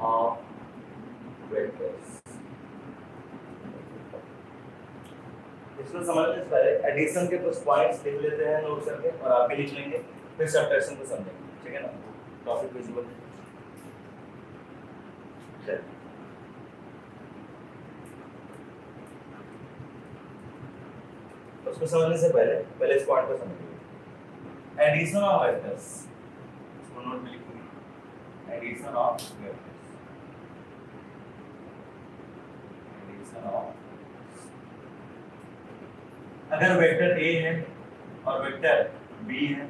Of vectors. इसको समझने से पहले एडिशन के कुछ पॉइंट्स लिख लेते हैं नोट करके, और आप भी लिख लेंगे, फिर सब्ट्रैक्शन को समझेंगे, ठीक है ना। टॉपिक विजुअल उसको समझने से पहले इस पॉइंट को समझिए। एडिशन ऑफ वेक्टर्स, इसको नोट में लिखिए। Addition of vectors, addition of, अगर वेक्टर ए है और वेक्टर बी है,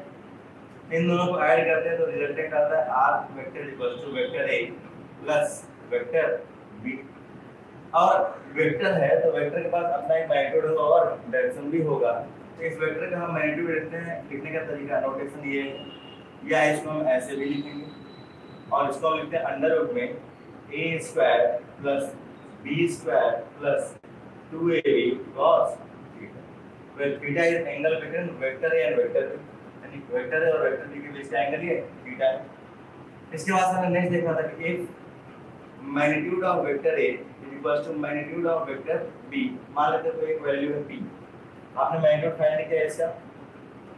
इन दोनों को ऐड करते हैं तो रिजल्टेंट आता है R vector equal to vector A plus vector B. और वेक्टर है तो वेक्टर के पास अपना एक मैग्नीट्यूड होगा और डायरेक्शन भी होगा। तो इस वेक्टर का हम मैग्नीट्यूड लिखते हैं, लिखने का तरीका नोटेशन ये है, या इसको हम ऐसे भी लिखेंगे, और इसको हम लिखते हैं अंडर रूट में A square plus B square plus 2ab cos theta, where theta is angle between vector A and vector B, यानी वेक्टर ए और वेक्टर बी के बीच का एंगल ये थीटा है। इसके बाद हमने नेक्स्ट देखा था कि if magnitude of vector A is equal to magnitude of vector B, मान लेते हैं तो एक वैल्यू है p, आपने मैग्नीट्यूड फाइंड किया इसका,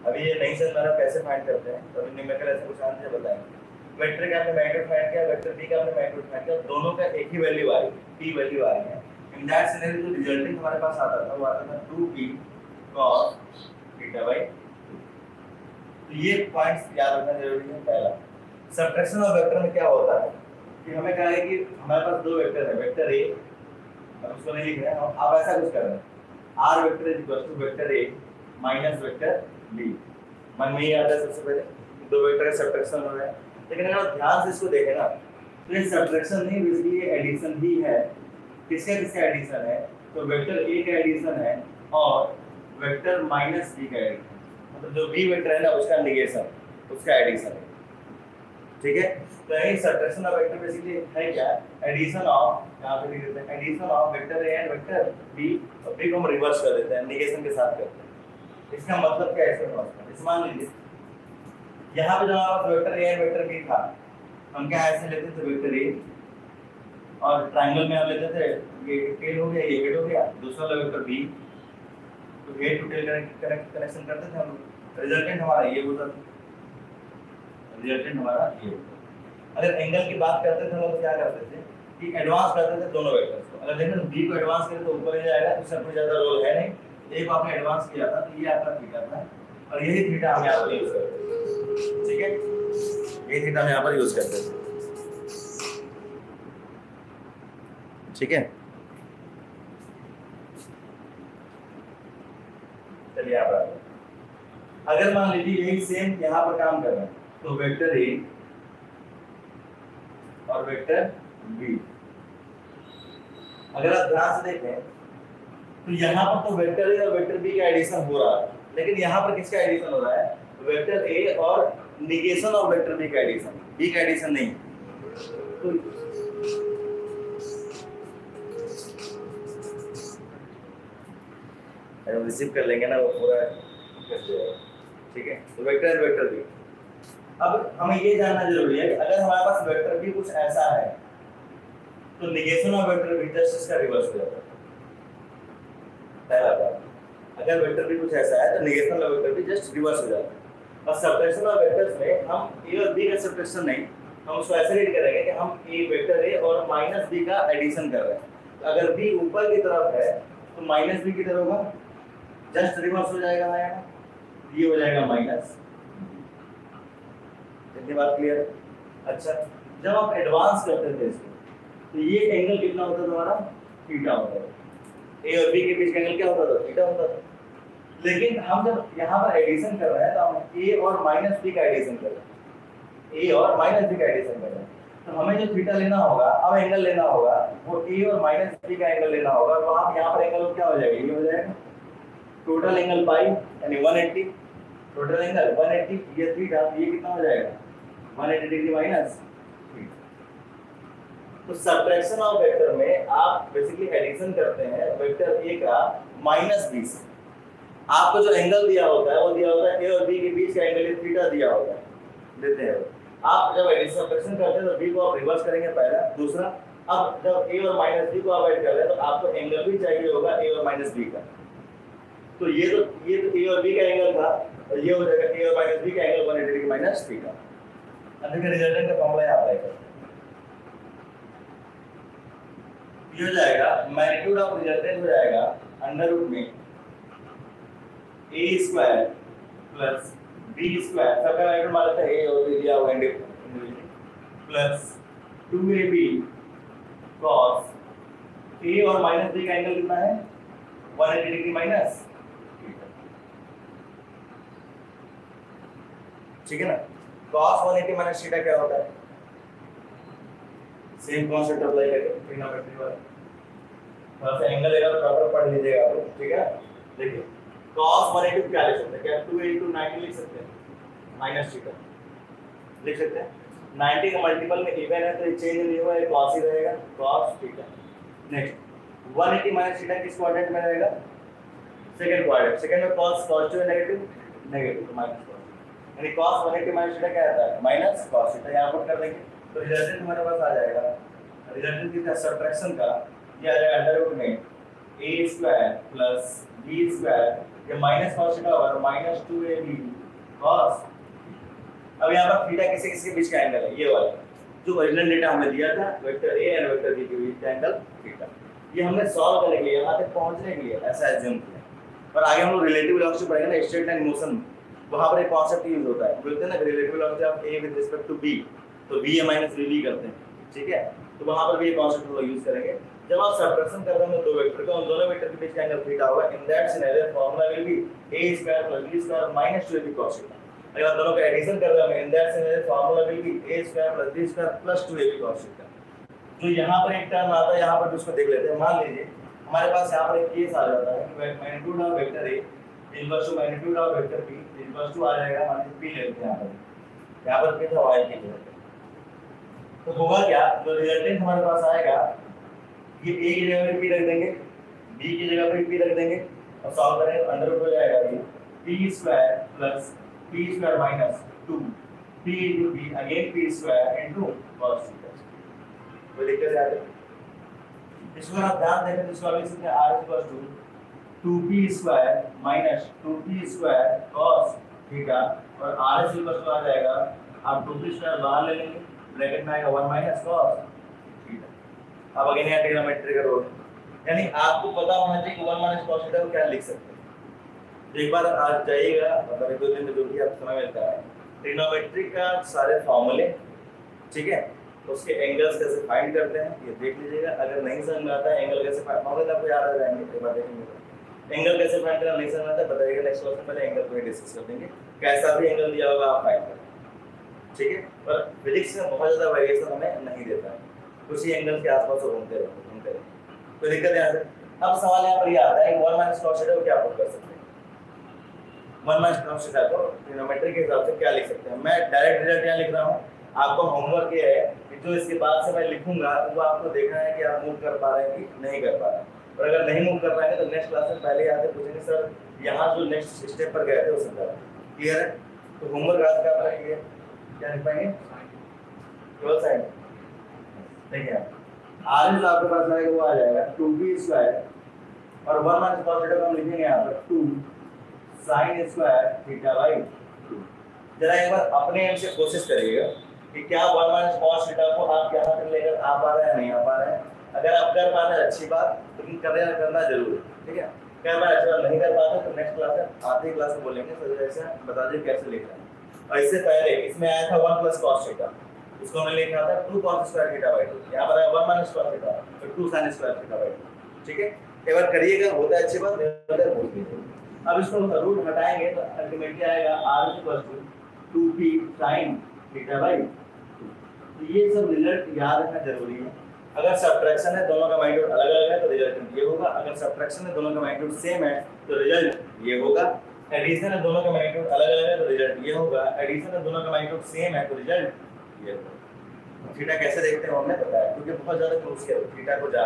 अभी ये नहीं समझ रहा कैसे फाइंड करते हैं, तो अभी न्यूमेरिकल ऐसे कुछ आंसर बताएंगे। वेक्टर का आपने मैग्नीट्यूड फाइंड किया, वेक्टर बी का आपने मैग्नीट्यूड फाइंड किया, दोनों का एक ही वैल्यू आई, p वैल्यू आ रही है। इन दैट सिनेरियो जो रिजल्टेंट हमारे पास आता था वो आता था 2p cos थीटा बाय 2। तो ये पॉइंट्स याद रखना जरूरी है। पहला, सब्ट्रैक्शन ऑफ वेक्टर में क्या होता है कि हमें कहा है कि हमारे पास दो वेक्टर है, वेक्टर ए, हम उसको नहीं लिख रहे हैं, आप ऐसा कुछ कर रहे हैं, R vector is equal to vector A minus vector B. मन में ही आता है सबसे पहले दो वेक्टर का सब्ट्रैक्शन हो रहा है, लेकिन अगर आप ध्यान से इसको देखें ना तो ये सब्ट्रैक्शन नहीं, बेसिकली ये एडिशन ही है। किसका किसका एडिशन है, तो वेक्टर ए का एडिशन है और वेक्टर माइनस बी का एडिशन, मतलब जो बी वेक्टर है ना उसका निगेशन, उसका एडिशन है, ठीक है। तो यही सब्ट्रैक्शन ऑफ वेक्टर बेसिकली है क्या, एडिशन ऑफ, यहां पे लिख देते हैं addition of vector A and vector B, और बी को हम रिवर्स कर देते हैं, निगेशन के साथ करते हैं। इसका मतलब क्या है इसका समझना, इस मान लीजिए यहां पे जो हमारा vector A and vector B था, हम क्या ऐसे लेते थे वेक्टर ए और ट्रायंगल में हम लेते थे, ये टेल हो गया, ये हेड हो गया, दूसरा वाला वेक्टर बी, तो हेड टू टेल कनेक्शन करते थे हम, रिजल्टेंट हमारा ये होता था, रिजल्टेंट हमारा ये होता। अगर एंगल की बात करते थे हम लोग क्या करते थे कि एडवांस करते थे दोनों वेक्टर्स को, अगर देखें तो बी को एडवांस करें तो ऊपर ही जाएगा, इसका कोई ज्यादा रोल है नहीं, एक आपने एडवांस किया था तो ये आपका थीटा था, और यही थीटा हम यहाँ पर यूज करते हैं, ठीक है, यही थीटा हम यहाँ पर यूज करते थे, ठीक है। चलिए यहाँ पर अगर मान लीजिए यही सेम यहाँ पर काम कर रहे हैं तो वेक्टर ए और वेक्टर बी, अगर आप ध्यान से देखें तो यहाँ पर तो वेक्टर ए और वेक्टर बी का एडिशन हो रहा है, लेकिन यहाँ पर किसका एडिशन हो रहा है, वेक्टर ए और निगेशन ऑफ वेक्टर बी का एडिशन, बी का एडिशन नहीं। तो अगर रिसीव कर लेंगे ना वो पूरा ठीक है, तो वेक्टर एंड वेक्टर बी। अब हमें ये जानना जरूरी है कि अगर हमारे पास वेक्टर बी कुछ ऐसा है तो negation of vector be just इसका रिवर्स हो जाता है। पहला बात, अगर वेक्टर बी कुछ ऐसा है तो negation of vector be just reverse हो जाता है। और सब्ट्रैक्शन ऑफ वेक्टर्स में हम ए और बी का सब्ट्रैक्शन नहीं, हम उसको ऐसे रीड करेंगे कि हम ए वेक्टर ए और माइनस बी का एडिशन कर रहे हैं। तो अगर बी ऊपर की तरफ है तो माइनस बी की तरफ होगा, जस्ट रिवर्स हो जाएगा, आएगा ये हो जाएगा माइनस। इतनी बात क्लियर? अच्छा, जब आप एडवांस करते थे इसको तो ये एंगल कितना होता था हमारा, थीटा होता था। ए और बी के बीच का एंगल क्या होता था, थीटा होता था। लेकिन हम जब यहाँ पर एडिशन कर रहे हैं तो हम ए और माइनस बी का एडिशन कर रहे हैं, ए और माइनस बी का एडिशन कर रहे हैं, तो हमें जो थीटा लेना होगा, अब एंगल लेना होगा, वो ए और माइनस बी का एंगल लेना होगा। तो आप यहाँ पर एंगल क्या हो जाएगा, ये हो जाएगा टोटल एंगल पाई यानी 180, टोटल एंगल 180, ये थीटा, ये कितना हो जाएगा 180 डिग्री माइनस। तो सब्ट्रैक्शन ऑफ वेक्टर में आप बेसिकली एडिशन करते हैं वेक्टर ए का माइनस बी से। आपको जो एंगल दिया होता है वो दिया होता है ए और बी के बीच का एंगल थीटा दिया होता है, देते हैं। आप जब एडिशन सब्ट्रैक्शन करते हैं तो b को आप रिवर्स करेंगे पहला, दूसरा अब जब a और माइनस b को आप ऐड कर रहे हैं तो आपको एंगल भी चाहिए होगा a और माइनस b का। तो ये तो a और b का एंगल था और ये हो जाएगा a और माइनस b का एंगल 180 डिग्री माइनस b का। अब देखिए रिजल्टेंट का फॉर्मूला यहां अप्लाई करें। ये हो जाएगा मैग्नीट्यूड ऑफ रिजल्टेंट हो जाएगा अंडर रूट में a square plus b square, सबका मैग्नीट्यूड मान लेते हैं a और b दिया हुआ है प्लस 2ab cos a और माइनस b का एंगल कितना है 180 डिग्री माइनस, ठीक है ना। cos 180 माइनस थीटा क्या होता है, सेम कांसेप्ट अप्लाई करेंगे ट्रिग्नोमेट्री वाला, थोड़ा सा एंगल लेगा तो प्रॉपर पढ़ लीजिएगा आप लोग, ठीक है। देखिए cos 180 क्या लिख सकते हैं, क्या 2 into 90 लिख सकते हैं माइनस थीटा लिख सकते हैं। 90 का मल्टीपल में इवन है तो ये चेंज नहीं हुआ, ये cos ही रहेगा cos theta. Next 180 minus theta किस क्वाड्रेंट में रहेगा, सेकंड क्वाड्रेंट, सेकंड में cos पॉजिटिव है नेगेटिव नेगेटिव माइनस cos, यानी cos 180 माइनस थीटा क्या आता है माइनस cos थीटा, यहां पुट कर देंगे तो रिजल्टेंट हमारे पास आ जाएगा। रिजल्टेंट किसका सब्ट्रैक्शन का, ये आ जाएगा अंडर रूट में a square plus b square, ये माइनस cos थीटा होगा तो माइनस 2ab cos। अब यहां पर थीटा किसी किसी के बीच का एंगल है, ये वाला जो ओरिजिनल डेटा हमने दिया था वेक्टर a और वेक्टर b के बीच का एंगल थीटा, ये हमने सॉल्व करने के लिए यहां तक पहुंचने के लिए ऐसा एज्यूम किया। पर आगे हम लोग रिलेटिव वेलोसिटी पढ़ेंगे ना, स्ट्रेट लाइन मोशन, वहां पर एक कांसेप्ट यूज होता है, बोलते हैं ना relative velocity of a with respect to b, तो b माइनस vb करते हैं, ठीक है। तो वहां पर भी ये कांसेप्ट हम लोग यूज करेंगे। जब आप सब्ट्रैक्शन कर रहे हो दो वेक्टर का, उन दोनों वेक्टर के बीच का एंगल थीटा होगा, in that scenario formula will be a square plus b square minus 2ab cos theta. अगर आप दोनों का एडिशन कर रहे हो in that scenario formula will be a square plus b square plus 2ab cos theta. तो यहां पर एक टर्म आता है, यहां पर उसको देख लेते हैं। मान लीजिए हमारे पास यहां पर एक केस आ जाता है कि magnitude of vector a inverse to magnitude of vector b inverse to आ जाएगा, मान लीजिए p लेते हैं यहां पर p था y की जगह पे, तो होगा क्या, जो रिजल्टेंट हमारे पास आएगा ये a की जगह पे p रख देंगे, b की जगह पे p रख देंगे और सॉल्व करेंगे तो अंडर रूट हो जाएगा ये p square plus p square minus 2 p into b again p square into cos theta. कोई दिक्कत है? इसको आप ध्यान दें तो इसको लिख सकते हैं r equal to 2p square minus 2p square cos theta और r इक्वल टू आ जाएगा, आप 2p स्क्वायर बाहर ले लेंगे, ब्रैकेट में आएगा 1 माइनस cos थीटा। अब अगेन यहाँ ट्रिग्नोमेट्री का रूल, यानी आपको पता होना चाहिए कि 1 माइनस cos थीटा को क्या लिख सकते हैं। तो एक बार आज जाइएगा, मतलब एक दो दिन में जो भी आपको समय मिलता है ट्रिग्नोमेट्री का सारे फॉर्मूले, ठीक है, उसके एंगल्स कैसे फाइंड करते हैं ये देख लीजिएगा। अगर नहीं समझ में आता है एंगल कैसे फाइंड, फॉर्मूले आपको याद आ जाएंगे, एक बार देखेंगे एंगल कैसे फाइंड करना नहीं समझ आता है बताइएगा, नेक्स्ट क्लास में पहले एंगल को डिस्कस कर देंगे, कैसा भी एंगल दिया होगा आप फाइंड करें, ठीक है। पर फिजिक्स में बहुत ज्यादा वेरिएशन हमें नहीं देता है, कुछ ही एंगल के आसपास घूमते रहो, कोई दिक्कत यहाँ से। अब सवाल यहाँ पर ये आता है कि 1 माइनस cos थीटा को क्या पुट कर सकते हैं, 1 माइनस cos थीटा को ट्रिग्नोमेट्री के हिसाब से क्या लिख सकते हैं। मैं डायरेक्ट रिजल्ट यहाँ लिख रहा हूँ, आपको होमवर्क ये है कि जो इसके बाद से मैं लिखूंगा वो आपको देखना है कि आप मूव कर पा रहे हैं कि नहीं कर पा रहे हैं, और अगर नहीं मूव कर पाएंगे तो नेक्स्ट क्लास में पहले आके पूछेंगे सर यहाँ जो नेक्स्ट स्टेप पर गए थे वो समझा। क्लियर है? तो होमवर्क आज का आपका क्लियर, क्या लिख पाएंगे केवल साइन, देखिए आर जो आपके पास आएगा वो आ जाएगा 2b स्क्वायर और 1 माइनस cos थीटा को हम लिखेंगे यहाँ पर 2 sin स्क्वायर थीटा बाई 2। जरा एक बार अपने एंड से कोशिश करिएगा कि क्या 1 माइनस cos थीटा को आप यहाँ तक लेकर आ पा रहे हैं नहीं आ पा रहे हैं। अगर आप कर पा रहे हैं अच्छी बात, लेकिन करना जरूर है, ठीक है। कर पा रहे नहीं कर पाते तो नेक्स्ट क्लास में आधी क्लास में बोलेंगे सर ऐसे बता दीजिए कैसे लिखना है। और इससे पहले इसमें आया था 1 प्लस cos थीटा, इसको हमने लिखा था 2 cos स्क्वायर थीटा बाई 2, यहाँ पर आया 1 माइनस cos थीटा तो 2 sin स्क्वायर थीटा बाई 2, ठीक है। एक बार करिएगा, होता है अच्छी बात, नहीं भूल लीजिए। अब इसको रूट हटाएंगे तो अल्टीमेटली आएगा r equal to 2p sin theta by 2। तो ये सब रिजल्ट याद रखना जरूरी है। अगर सब्ट्रैक्शन है दोनों का मैग्नीट्यूड अलग अलग है तो रिजल्ट ये होगा, अगर सब्ट्रैक्शन है दोनों का मैग्नीट्यूड सेम है तो रिजल्ट ये होगा, एडिशन है दोनों का मैग्नीट्यूड अलग अलग है तो रिजल्ट ये होगा, एडिशन है दोनों का मैग्नीट्यूड सेम है तो रिजल्ट ये होगा। थीटा कैसे देखते हैं हमने बताया, क्योंकि बहुत ज्यादा क्रूशियल थीटा को जान